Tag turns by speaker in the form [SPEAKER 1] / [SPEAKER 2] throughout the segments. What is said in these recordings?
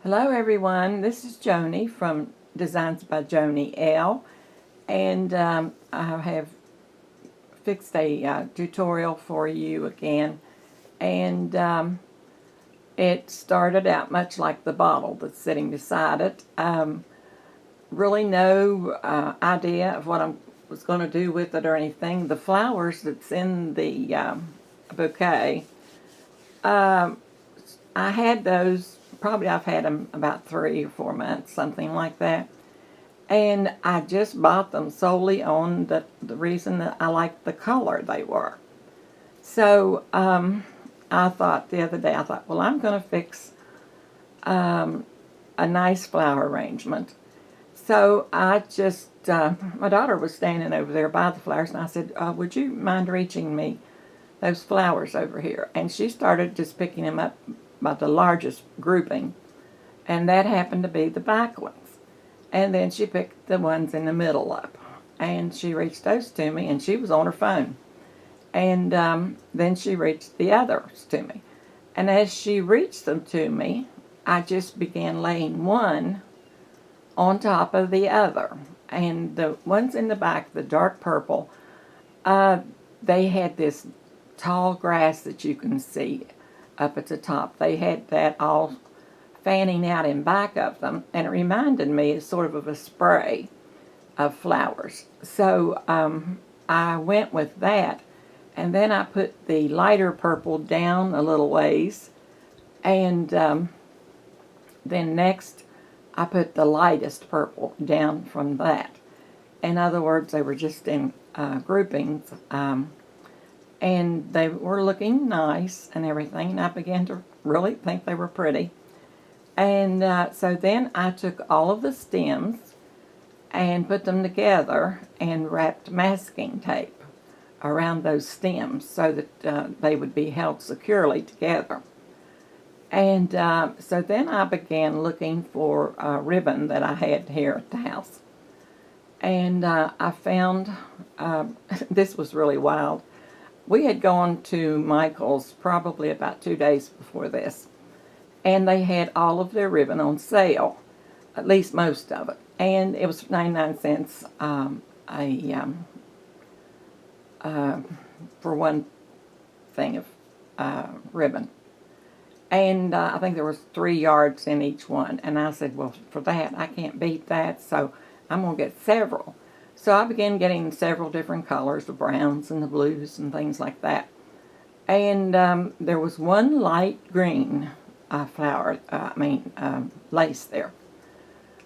[SPEAKER 1] Hello everyone, this is Joni from Designs by Joni L. And I have fixed a tutorial for you again. And it started out much like the bottle that's sitting beside it. Really no idea of what I was going to do with it or anything. The flowers that's in the bouquet, I had those. Probably I've had them about 3 or 4 months, something like that. And I just bought them solely on the reason that I liked the color they were. So I thought the other day, well, I'm going to fix a nice flower arrangement. So I just, my daughter was standing over there by the flowers, and I said, would you mind reaching me those flowers over here? And she started just picking them up by the largest grouping, and that happened to be the back ones. And then she picked the ones in the middle up, and she reached those to me, and she was on her phone. And then she reached the others to me. And as she reached them to me, I just began laying one on top of the other. And the ones in the back, the dark purple, they had this tall grass that you can see up at the top. They had that all fanning out in back of them, and it reminded me sort of a spray of flowers. So I went with that, and then I put the lighter purple down a little ways, and then next I put the lightest purple down from that. In other words, they were just in groupings, and they were looking nice and everything, and I began to really think they were pretty. And so then I took all of the stems and put them together and wrapped masking tape around those stems so that they would be held securely together. And so then I began looking for a ribbon that I had here at the house. And I found, this was really wild. We had gone to Michael's probably about 2 days before this, and they had all of their ribbon on sale, at least most of it, and it was 99 cents for one thing of ribbon. And I think there was 3 yards in each one, and I said, well, for that, I can't beat that, so I'm going to get several. So I began getting several different colors, the browns and the blues and things like that. And there was one light green lace there,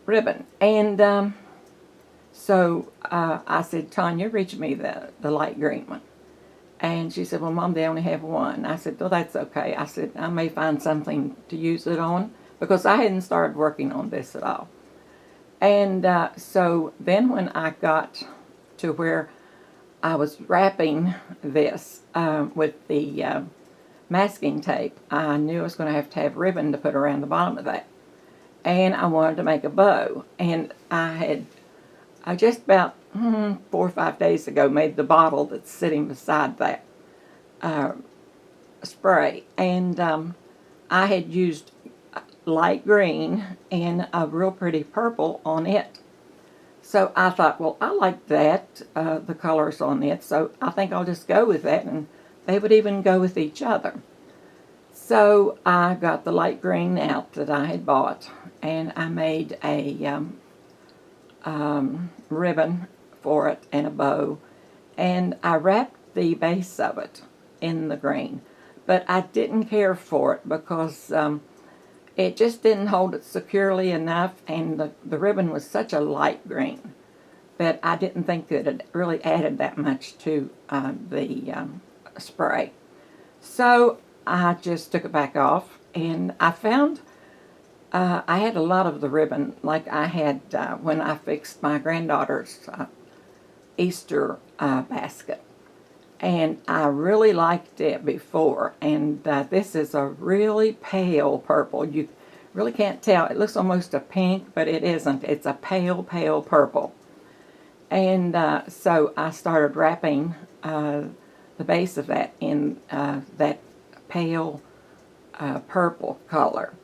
[SPEAKER 1] ribbon. And so I said, Tanya, reach me the light green one. And she said, well, Mom, they only have one. I said, well, that's okay. I said, I may find something to use it on, because I hadn't started working on this at all. And so then when I got to where I was wrapping this with the masking tape, I knew I was going to have ribbon to put around the bottom of that. And I wanted to make a bow. And I just about 4 or 5 days ago made the bottle that's sitting beside that spray. And I had used light green and a real pretty purple on it. So I thought, well, I like that, the colors on it, so I think I'll just go with that, and they would even go with each other. So I got the light green out that I had bought, and I made a ribbon for it and a bow, and I wrapped the base of it in the green. But I didn't care for it because it just didn't hold it securely enough, and the ribbon was such a light green that I didn't think that it really added that much to the spray. So I just took it back off, and I found I had a lot of the ribbon like I had when I fixed my granddaughter's Easter basket. And I really liked it before, and this is a really pale purple. You really can't tell. It looks almost a pink, but it isn't. It's a pale, pale purple. And so I started wrapping the base of that in that pale purple color.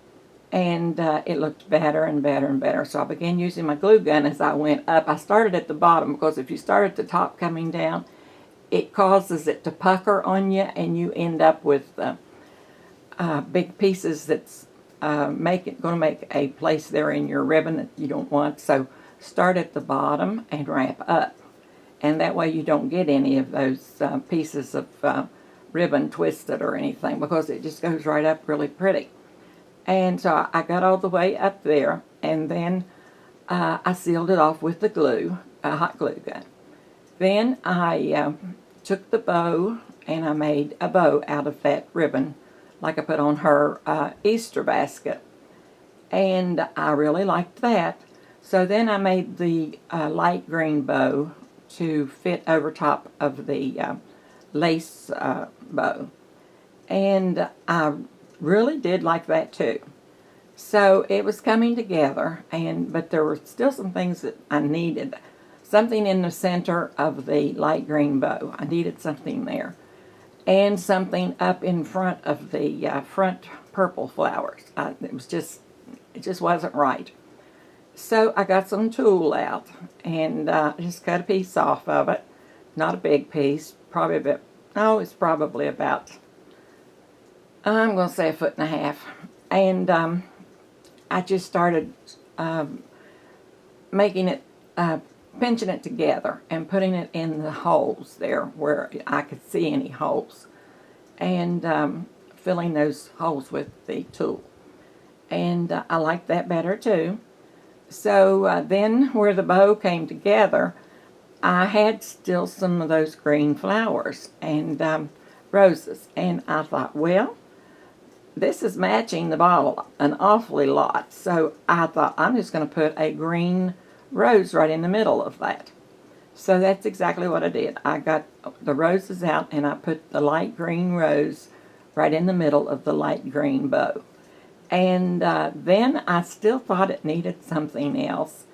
[SPEAKER 1] and it looked better and better and better. So I began using my glue gun as I went up. I started at the bottom because if you start at the top coming down, it causes it to pucker on you, and you end up with big pieces that's going to make a place there in your ribbon that you don't want. So start at the bottom and wrap up, and that way you don't get any of those pieces of ribbon twisted or anything, because it just goes right up really pretty. And so I got all the way up there, and then I sealed it off with the glue, a hot glue gun. Then I took the bow, and I made a bow out of that ribbon, like I put on her Easter basket. And I really liked that. So then I made the light green bow to fit over top of the lace bow. And I really did like that too. So it was coming together, but there were still some things that I needed. Something in the center of the light green bow. I needed something there. And something up in front of the front purple flowers. It just wasn't right. So I got some tulle out and just cut a piece off of it. Not a big piece, it's probably about, I'm going to say 1.5 feet. And I just started making it, pinching it together and putting it in the holes there where I could see any holes, and filling those holes with the tulle. And I liked that better too. So then where the bow came together, I had still some of those green flowers and roses, and I thought, well, this is matching the bottle an awfully lot. So I thought, I'm just going to put a green rose right in the middle of that. So that's exactly what I did. I got the roses out, and I put the light green rose right in the middle of the light green bow. And then I still thought it needed something else.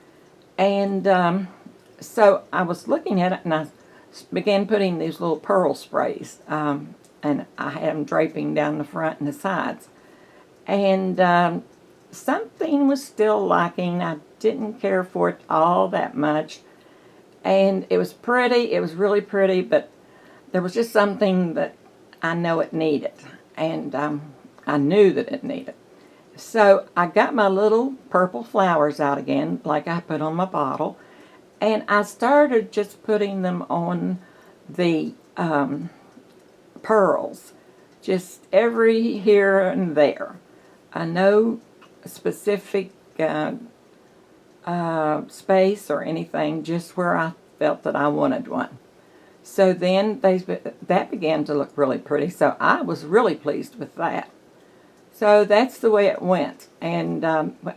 [SPEAKER 1] And so I was looking at it, and I began putting these little pearl sprays. And I had them draping down the front and the sides. And something was still lacking. I didn't care for it all that much. And it was pretty. It was really pretty, but there was just something that I know it needed. And I knew that it needed. So I got my little purple flowers out again, like I put on my bottle. And I started just putting them on the pearls, just every here and there. No specific space or anything, just where I felt that I wanted one. So then that began to look really pretty, so I was really pleased with that. So that's the way it went. And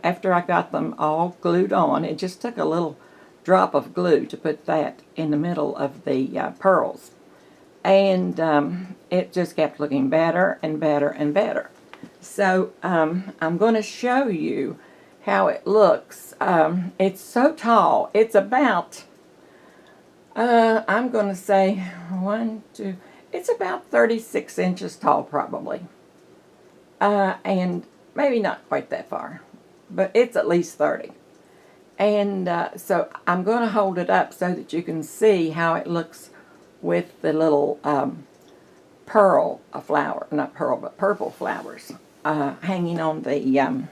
[SPEAKER 1] after I got them all glued on, it just took a little drop of glue to put that in the middle of the pearls. And it just kept looking better and better and better. So I'm going to show you how it looks. It's so tall. It's about, I'm going to say it's about 36 inches tall probably. And maybe not quite that far, but it's at least 30. And so I'm going to hold it up so that you can see how it looks with the little purple flowers hanging on the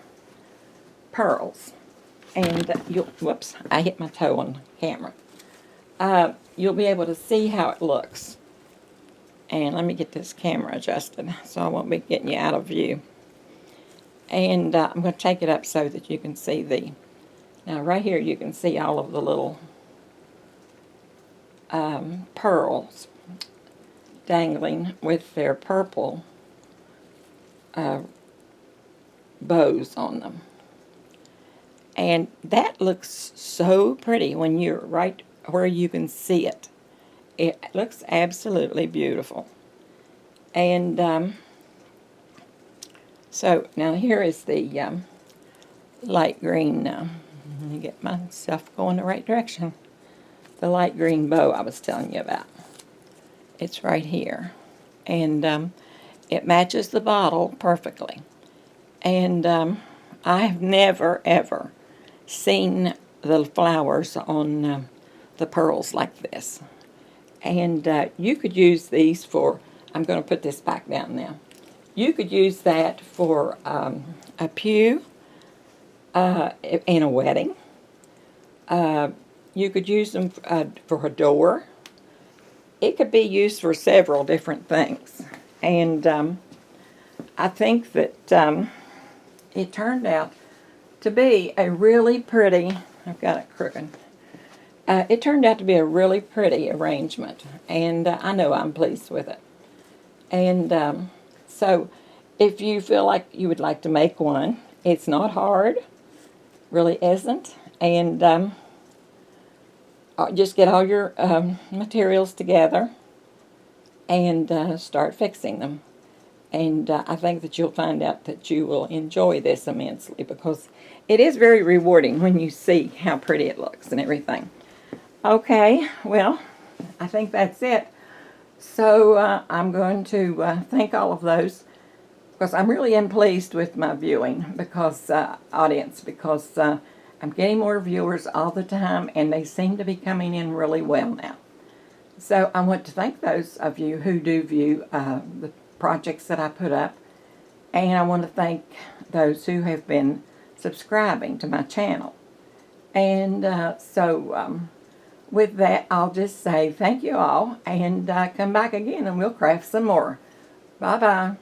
[SPEAKER 1] pearls. And whoops, I hit my toe on the camera. You'll be able to see how it looks. And let me get this camera adjusted so I won't be getting you out of view. And I'm going to take it up so that you can see now right here you can see all of the little pearls dangling with their purple bows on them. And that looks so pretty when you're right where you can see it. It looks absolutely beautiful. And so now here is the light green. Let me get myself going the right direction. The light green bow I was telling you about. It's right here. And it matches the bottle perfectly. And I have never ever seen the flowers on the pearls like this. And you could use these for, I'm going to put this back down now. You could use that for a pew in a wedding. You could use them for a door. It could be used for several different things. And I think that it turned out to be a really pretty, I've got it crooked. It turned out to be a really pretty arrangement, and I know I'm pleased with it. And so if you feel like you would like to make one, it's not hard, really isn't, and just get all your materials together and start fixing them. And I think that you'll find out that you will enjoy this immensely, because it is very rewarding when you see how pretty it looks and everything. Okay, well, I think that's it. So I'm going to thank all of those, because I'm really pleased with my viewing audience, because I'm getting more viewers all the time, and they seem to be coming in really well now. So I want to thank those of you who do view the projects that I put up, and I want to thank those who have been subscribing to my channel. And with that, I'll just say thank you all, and come back again and we'll craft some more. Bye-bye.